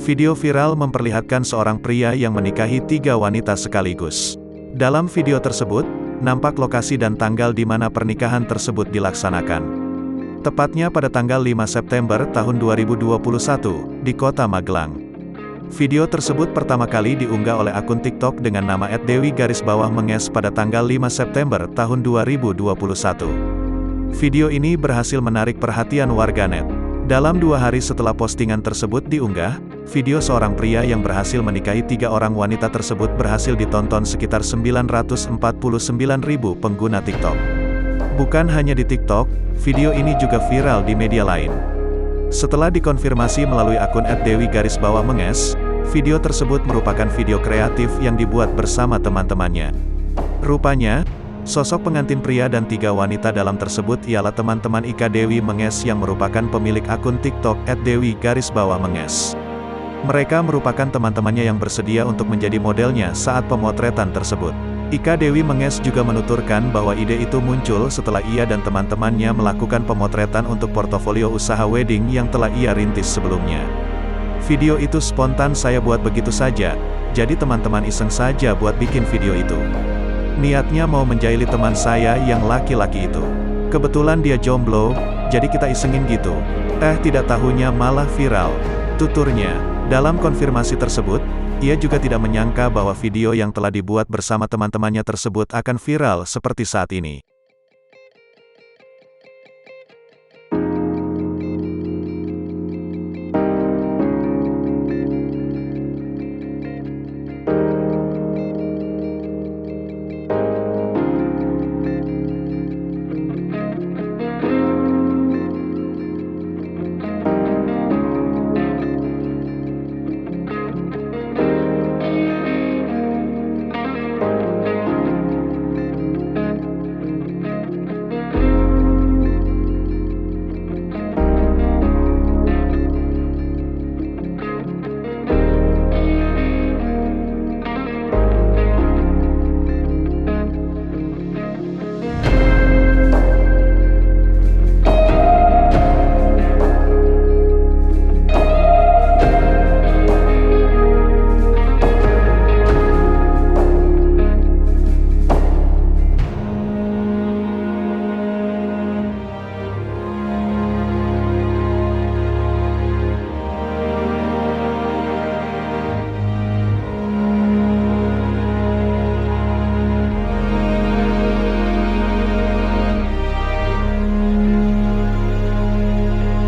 Video viral memperlihatkan seorang pria yang menikahi 3 wanita sekaligus. Dalam video tersebut, nampak lokasi dan tanggal di mana pernikahan tersebut dilaksanakan. Tepatnya pada tanggal 5 September tahun 2021, di kota Magelang. Video tersebut pertama kali diunggah oleh akun TikTok dengan nama @dewi_menges pada tanggal 5 September tahun 2021. Video ini berhasil menarik perhatian warganet. Dalam 2 hari setelah postingan tersebut diunggah, video seorang pria yang berhasil menikahi 3 orang wanita tersebut berhasil ditonton sekitar 949.000 pengguna TikTok. Bukan hanya di TikTok, video ini juga viral di media lain. Setelah dikonfirmasi melalui akun @dewi_menges, video tersebut merupakan video kreatif yang dibuat bersama teman-temannya. Rupanya, sosok pengantin pria dan 3 wanita dalam tersebut ialah teman-teman Ika Dewi Menges yang merupakan pemilik akun TikTok @dewi_menges. Mereka merupakan teman-temannya yang bersedia untuk menjadi modelnya saat pemotretan tersebut. Ika Dewi Menges juga menuturkan bahwa ide itu muncul setelah ia dan teman-temannya melakukan pemotretan untuk portofolio usaha wedding yang telah ia rintis sebelumnya. Video itu spontan saya buat begitu saja, jadi teman-teman iseng saja buat bikin video itu. Niatnya mau menjaili teman saya yang laki-laki itu. Kebetulan dia jomblo, jadi kita isengin gitu. Tidak tahunya malah viral, tuturnya. Dalam konfirmasi tersebut, ia juga tidak menyangka bahwa video yang telah dibuat bersama teman-temannya tersebut akan viral seperti saat ini.